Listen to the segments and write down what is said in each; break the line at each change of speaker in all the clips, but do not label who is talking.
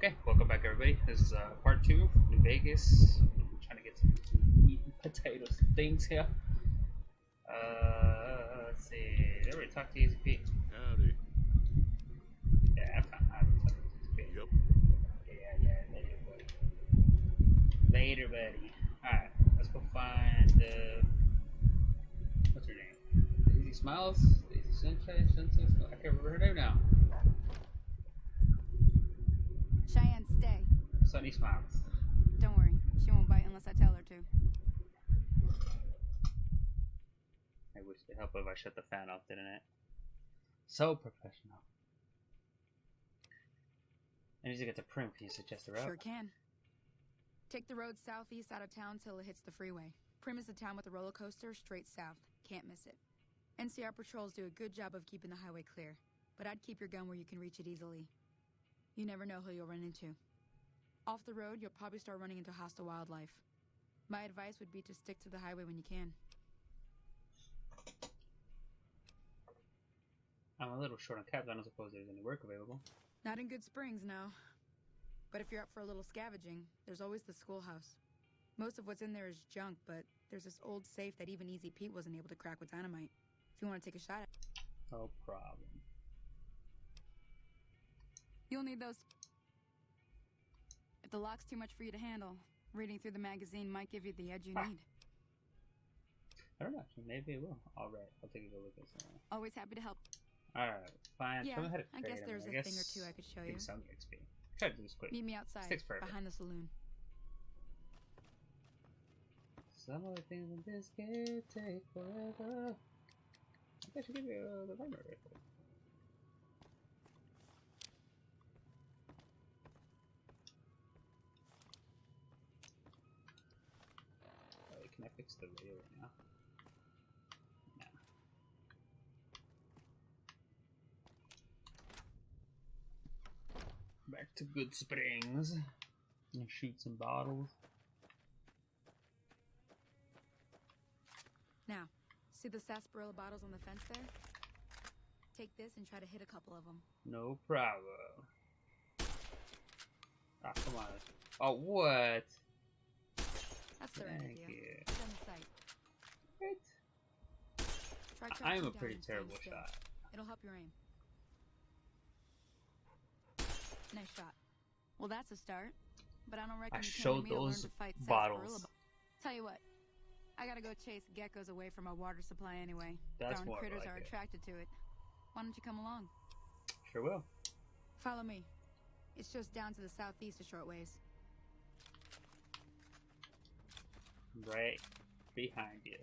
Okay, welcome back everybody. This is part 2 in Vegas. I'm trying to get some meat and potatoes and things here. Let's see. Did I already talk to Easy Pete?
Howdy.
Yeah, I haven't talked to Easy Pete.
Yep.
Yeah, later buddy. Later buddy. Alright, let's go find, what's her name? Daisy Smiles? Daisy Sunshine? I can't remember her name now.
Cheyenne, stay.
Sunny Smiles.
Don't worry. She won't bite unless I tell her to.
I wish it'd help if I shut the fan off, didn't it? So professional. I need to get to Prim. Can you suggest a route?
Sure can. Take the road southeast out of town till it hits the freeway. Prim is the town with the roller coaster straight south. Can't miss it. NCR patrols do a good job of keeping the highway clear, but I'd keep your gun where you can reach it easily. You never know who you'll run into. Off the road, you'll probably start running into hostile wildlife. My advice would be to stick to the highway when you can.
I'm a little short on caps. I don't suppose there's any work available.
Not in Good Springs, no. But if you're up for a little scavenging, there's always the schoolhouse. Most of what's in there is junk, but there's this old safe that even Easy Pete wasn't able to crack with dynamite. If you want to take a shot at it.
No problem.
You'll need those. If the lock's too much for you to handle, reading through the magazine might give you the edge you need.
I don't know. Maybe it will. Alright, I'll take a good look at this.
Always happy to help.
Alright, fine.
Yeah,
Show me how to
I guess
trade
there's
them.
a thing or two I could show you.
Some XP. Try to do this quick.
Meet me outside,
Takes forever.
behind the saloon.
Some of the things in this game take forever. I think I should give you the timer real quick. Can I fix the radio right now? No. Back to Good Springs. And shoot some bottles.
Now, see the sarsaparilla bottles on the fence there? Take this and try to hit a couple of them.
No problem. Ah, come on. Oh, what?
That's the right
Thank
idea.
you.
It's on the site.
What?
Try
I am a
crouching
pretty
down and
terrible
staying still.
shot.
It'll help your aim. Nice shot. Well, that's a start. But I don't reckon
I
you came
showed
to me to learn
those
to fight
bottles.
sarsaparilla. Tell you what, I gotta go chase geckos away from our water supply anyway.
That's
Darn
more
critters
like
are
it.
attracted to it. Why don't you come along?
Sure will.
Follow me. It's just down to the southeast a short ways.
Right behind you.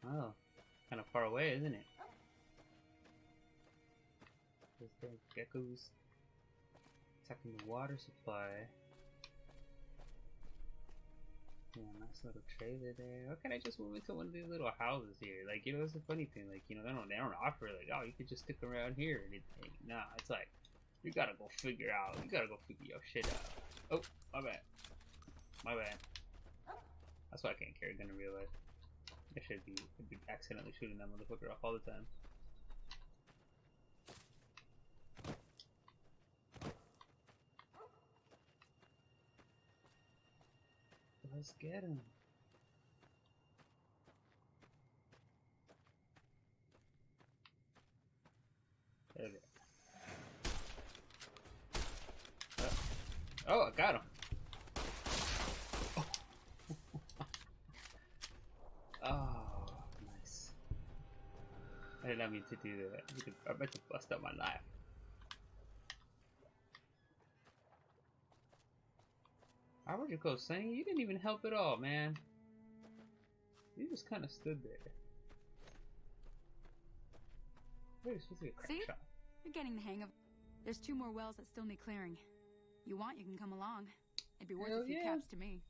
Oh, kind of far away, isn't it? There's the geckos attacking the water supply. Yeah, nice little trailer there. Why can't I just move into one of these little houses here? Like, you know, that's the funny thing. Like, you know, they don't offer like, oh, you could just stick around here or anything. Nah, it's like, you gotta go figure out. You gotta go figure your shit out. Oh, my bad. My bad. That's why I can't carry a gun in real life. I should be accidentally shooting that motherfucker off all the time. Let's get him. There we go. Oh, I got him. Oh, nice. I did not mean to do that. I meant to bust up my knife. How would you go, Sonny? You didn't even help at all, man. You just kind of stood there. Wait, it's supposed to be a crack
See?
shot.
You're getting the hang of. There's 2 more wells that still need clearing. You want, you can come along. It'd be worth
Hell
a few
yeah.
caps to me.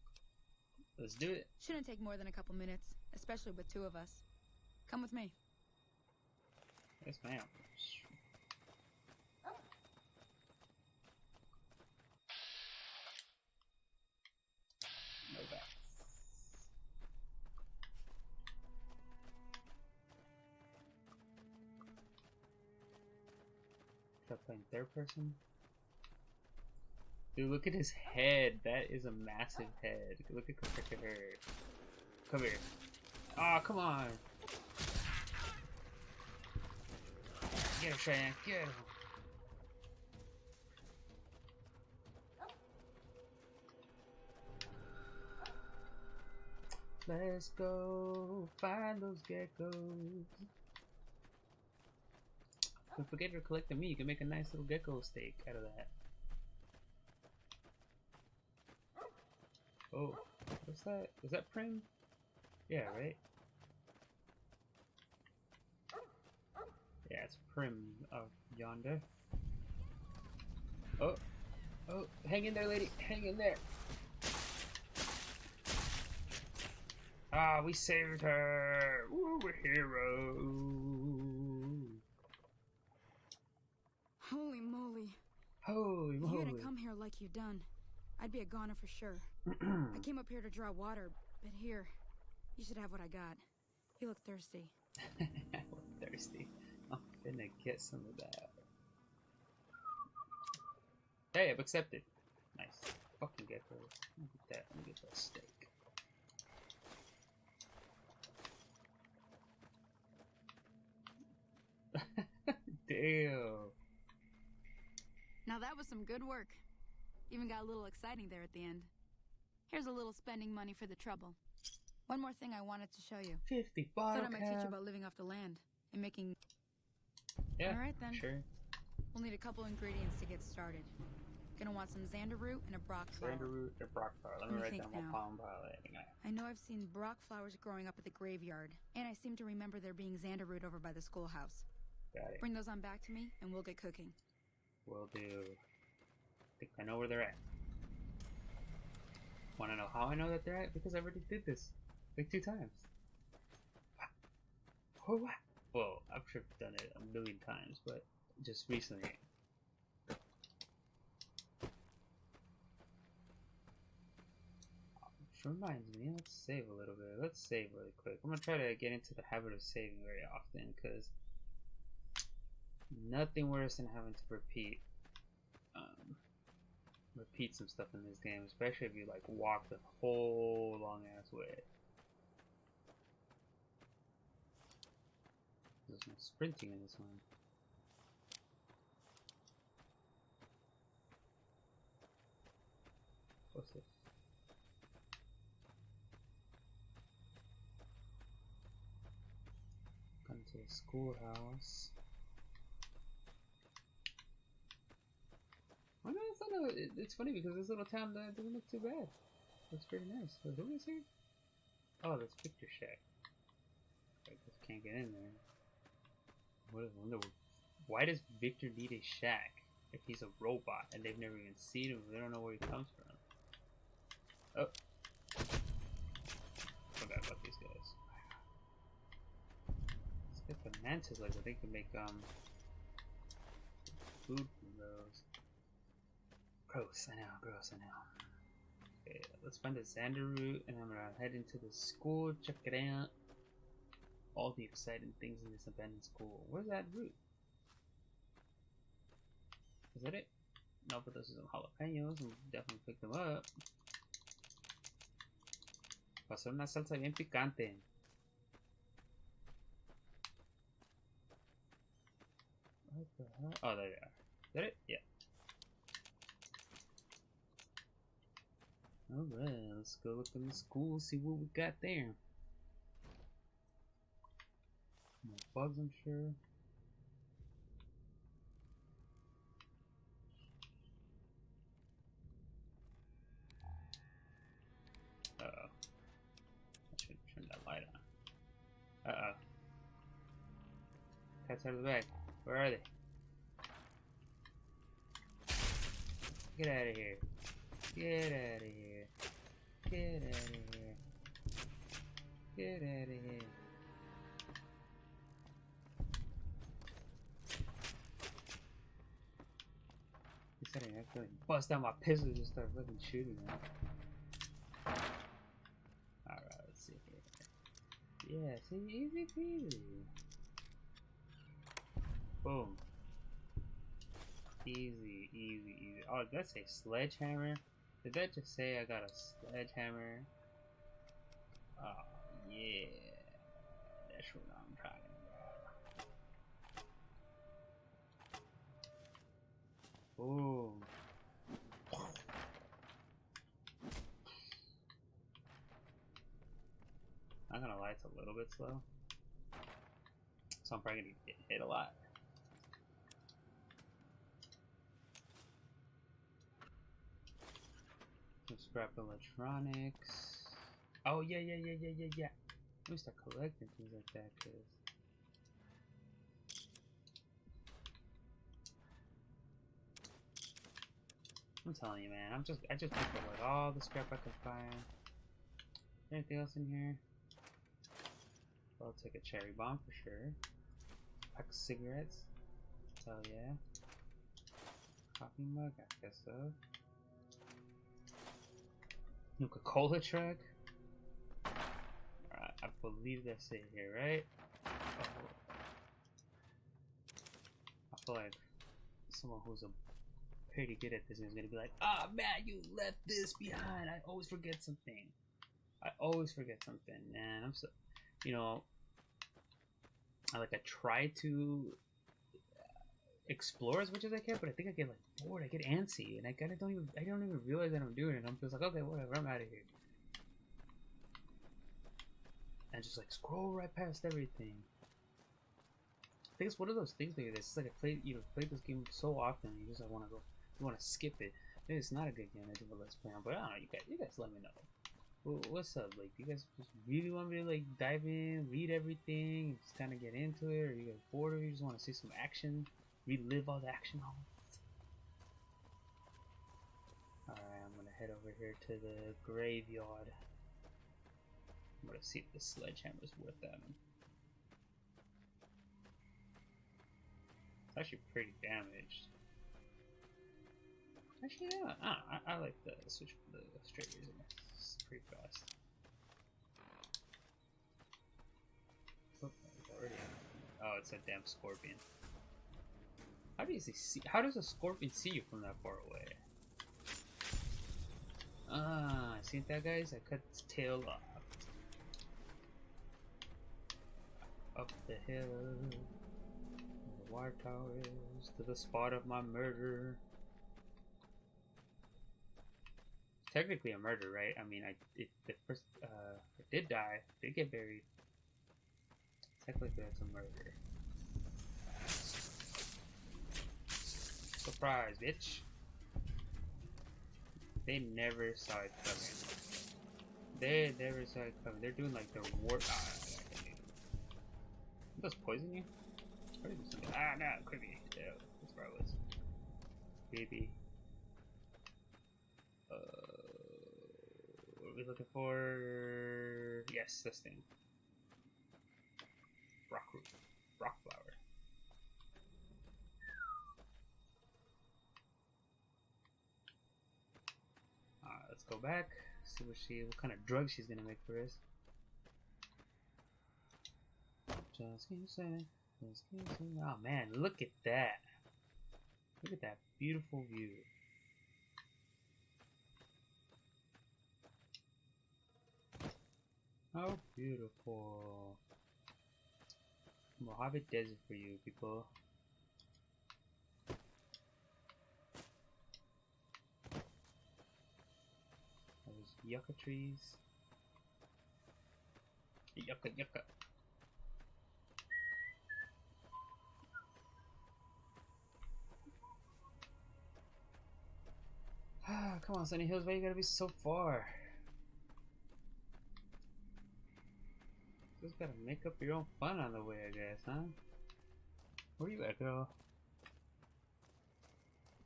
Let's do it.
Shouldn't take more than a couple minutes, especially with 2 of us. Come with me.
Yes, ma'am. Stop playing third person. Dude, look at his head. That is a massive head. Look at her. Come here. Oh, come on. Get him, Cheyenne. Get him. Let's go find those geckos. Don't forget to collect the meat. You can make a nice little gecko steak out of that. Oh, what's that? Is that Prim? Yeah, right? Yeah, it's Prim of yonder. Oh, oh, hang in there, lady. Hang in there. Ah, we saved her. Woo, we're heroes.
Holy moly.
Holy moly.
If you hadn't come here like you done, I'd be a goner for sure. I came up here to draw water, but here, you should have what I got. You look thirsty.
I look thirsty. I'm gonna get some of that. Hey, I've accepted. Nice. Fucking gecko. Let me get that. Let me get that steak. Damn.
Now that was some good work. Even got a little exciting there at the end. Here's a little spending money for the trouble. One more thing I wanted to show you.
50 bottle
Thought I might teach you about living off the land and making...
Yeah,
all right then.
Sure.
We'll need a couple ingredients to get started. Gonna want some xander root and a brock flower.
Xander root and brock flower. Let me write down my palm pilot.
I know I've seen brock flowers growing up at the graveyard, and I seem to remember there being xander root over by the schoolhouse.
Got it.
Bring those on back to me, and we'll get cooking.
Will do. I think I know where they're at. Want to know how I know that they're at? Because I already did this like 2 times. What? Well, I'm sure I've done it a million times, but just recently. Which reminds me, let's save a little bit. Let's save really quick. I'm gonna try to get into the habit of saving very often, because nothing worse than having to repeat some stuff in this game, especially if you like walk the whole long ass way. There's no sprinting in this one. What's this? Come to the schoolhouse. Oh no, it's not. It's funny because this little town doesn't look too bad. Looks pretty nice. So who is here? Oh, that's Victor Shack. I just can't get in there. Why does Victor need a shack if he's a robot and they've never even seen him? They don't know where he comes from. Oh, forgot about these guys. Let's get the mantis legs. I think we can make food from those. Gross, I know, gross, I know. Okay, let's find the xander root, and I'm gonna head into the school, check it out. All the exciting things in this abandoned school. Where's that root? Is that it? No, but those are some jalapenos, and definitely pick them up. Va a ser una salsa bien picante. What the hell? Oh, there they are. Is that it? Yeah. Alright, let's go look in the school, see what we got there. More bugs, I'm sure. Uh-oh. I should turn that light on. Uh-oh. Cats out of the bag. Where are they? Get out of here. Get out of here. Get out of here. Get out of here. He said I have to bust out my pistol and just start fucking shooting them. Alright, let's see here. Yeah, see, easy peasy. Boom. Easy, easy, easy. Oh, did that say sledgehammer? Did that just say I got a sledgehammer? Oh, yeah. That's what I'm talking about. Ooh. Not gonna lie, it's a little bit slow. So I'm probably gonna get hit a lot. Some scrap electronics. Oh, yeah. Let me start collecting things like that, cause I'm telling you, man, I just picked up like all the scrap I could find. Anything else in here? I'll take a cherry bomb for sure. Pack of cigarettes. Hell yeah. Coffee mug, I guess so. Nuka-Cola truck. Alright, I believe that's it here, right? Oh. I feel like someone who's pretty good at this is gonna be like, ah, man, you left this behind. I always forget something. And I'm so, you know, I try to explore as much as I can, but I think I get like bored. I get antsy, and I don't even realize that I'm doing it. I'm just like, okay, whatever, I'm out of here, and just like scroll right past everything. I think it's one of those things maybe that's like I played this game so often, you just like want to skip it. Maybe it's not a good game to do a let's play on, but I don't know. You guys let me know. What's up? Like, you guys just really want me to like dive in, read everything, and just kind of get into it, or you guys bored, or you just want to see some action, relive all the action moments? Alright, I'm gonna head over here to the graveyard. I'm gonna see if the sledgehammer's worth that. It's actually pretty damaged. Actually, yeah, I like the switch for the straight razor. It's pretty fast. Oh, it's already on. Oh, it's a damn scorpion. How does a scorpion see you from that far away? Ah, see that, guys? I cut its tail off. Up the hill, the water towers, to the spot of my murder. Technically a murder, right? I mean, I did die, did get buried. Technically, that's a murder. Surprise, bitch! They never saw it coming. They never saw it coming. They're doing like their warp. Does poison you? Ah, no, creepy. Yeah, that's where I was. Creepy. What are we looking for? Yes, this thing. Rock root. Rock flower. Let's go back. See what kind of drug she's gonna make for us. Just keep saying. Oh man, look at that. Look at that beautiful view. How beautiful. Mojave Desert for you, people. There's yucca trees. Yucca. Come on, Sunny Hills, why you gotta be so far? Just gotta make up your own fun on the way, I guess, huh? Where you at, girl?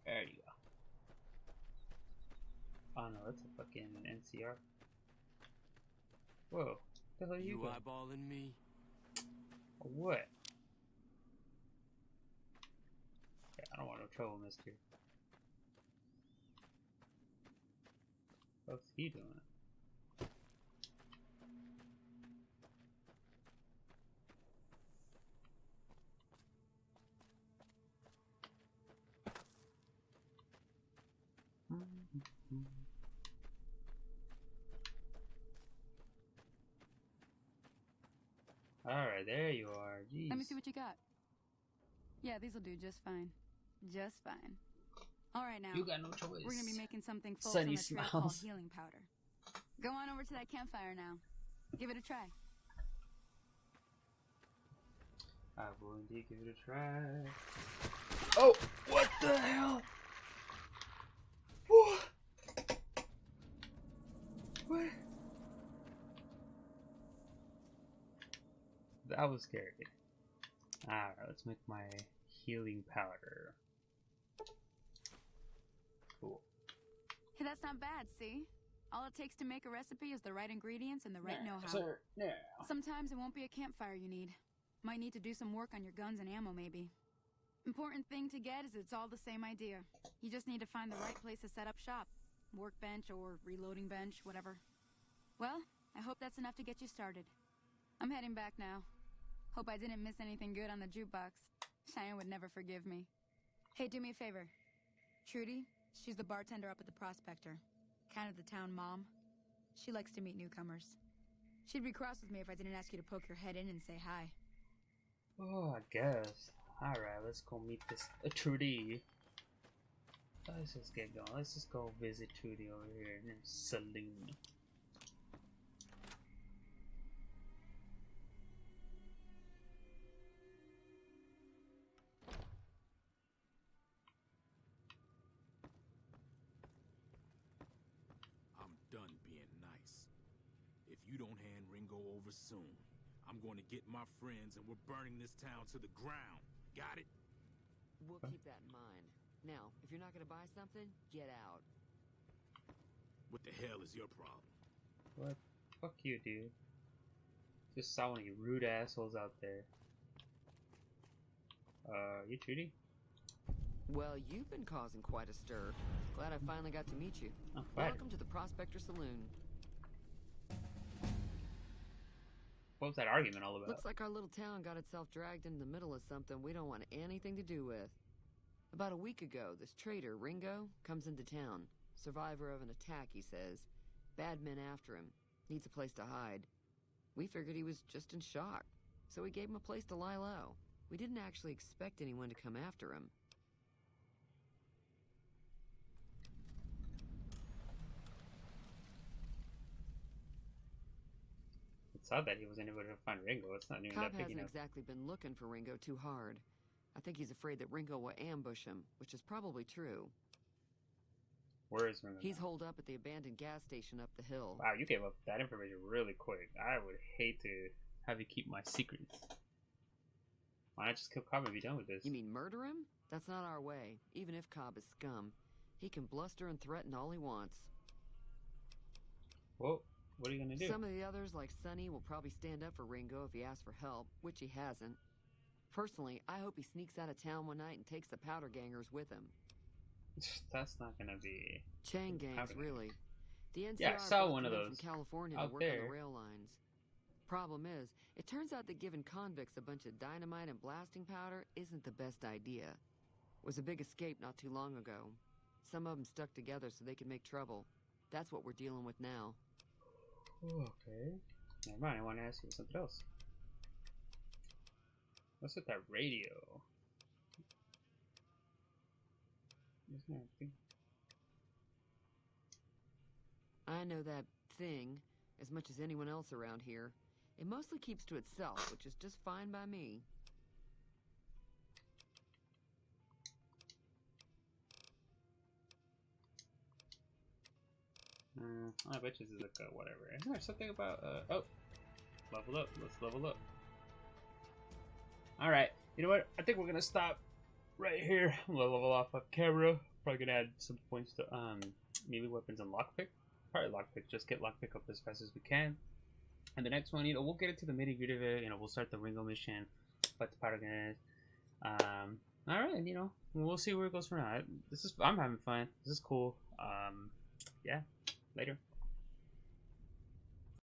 There you go. Oh no, that's a fucking NCR. Whoa, what the hell are you doing?
Eyeballing me?
What? Yeah, I don't want no trouble, mister. What's he doing? Alright, there you are. Jeez.
Let me see what you got. Yeah, these'll do just fine. Just fine. Alright now.
You got no choice.
We're gonna be making something full
Sunny
from a trail called
smiles.
healing powder. Go on over to that campfire now. Give it a try.
I will indeed give it a try. Oh, what the hell? What? What? That was scary. Alright, let's make my healing powder. Cool.
Hey, that's not bad, see? All it takes to make a recipe is the right ingredients and the right know-how.
Sir, now.
Sometimes it won't be a campfire you need. Might need to do some work on your guns and ammo, maybe. Important thing to get is it's all the same idea. You just need to find the right place to set up shop. Workbench or reloading bench, whatever. Well, I hope that's enough to get you started. I'm heading back now. Hope I didn't miss anything good on the jukebox. Cheyenne would never forgive me. Hey, do me a favor. Trudy, she's the bartender up at the Prospector. Kind of the town mom. She likes to meet newcomers. She'd be cross with me if I didn't ask you to poke your head in and say hi.
Oh, I guess. Alright, let's go meet this Trudy. Let's just get going. Let's just go visit Trudy over here in the saloon.
I'm done being nice. If you don't hand Ringo over soon, I'm going to get my friends and we're burning this town to the ground. Got it?
We'll keep that in mind. Now, if you're not gonna buy something, get out.
What the hell is your problem?
What? Fuck you, dude. Just saw one of you rude assholes out there. You Trudy?
Well, you've been causing quite a stir. Glad I finally got to meet you.
Oh, right.
Welcome to the Prospector Saloon.
What was that argument all about?
Looks like our little town got itself dragged into the middle of something we don't want anything to do with. About a week ago, this traitor, Ringo, comes into town. Survivor of an attack, he says. Bad men after him. Needs a place to hide. We figured he was just in shock, so we gave him a place to lie low. We didn't actually expect anyone to come after him.
It's odd that he wasn't able to find Ringo. It's not even
Cobb
that big
hasn't
enough.
exactly been looking for Ringo too hard. I think he's afraid that Ringo will ambush him, which is probably true.
Where is Ringo?
He's
now?
holed up at the abandoned gas station up the hill.
Wow, you gave up that information really quick. I would hate to have you keep my secrets. Why not just kill Cobb and be done with this?
You mean murder him? That's not our way, even if Cobb is scum. He can bluster and threaten all he wants.
Well, what are you gonna do?
Some of the others, like Sonny, will probably stand up for Ringo if he asks for help, which he hasn't. Personally, I hope he sneaks out of town one night and takes the powder gangers with him.
That's not gonna be...
Chain gangs,
Powder
really. The NCR
Yeah, I saw
brought
one
them
of
in
those
from California
out
to work
there.
on the rail lines. Problem is, it turns out that giving convicts a bunch of dynamite and blasting powder isn't the best idea. It was a big escape not too long ago. Some of them stuck together so they could make trouble. That's what we're dealing with now.
Okay. Never mind, I want to ask you something else. What's with that radio? Isn't there a thing?
I know that thing as much as anyone else around here. It mostly keeps to itself, which is just fine by me.
I bet you this is like a whatever. Isn't there something about, oh, level up. Let's level up. Alright, you know what? I think we're gonna stop right here. I'm gonna level off camera. Probably gonna add some points to, melee weapons and lockpick. Probably lockpick, just get lockpick up as fast as we can. And the next one, you know, we'll get into the nitty-gritty of it. You know, we'll start the Ringo mission, fight the powder guys. Alright, you know, we'll see where it goes from now. I'm having fun. This is cool. Yeah, later.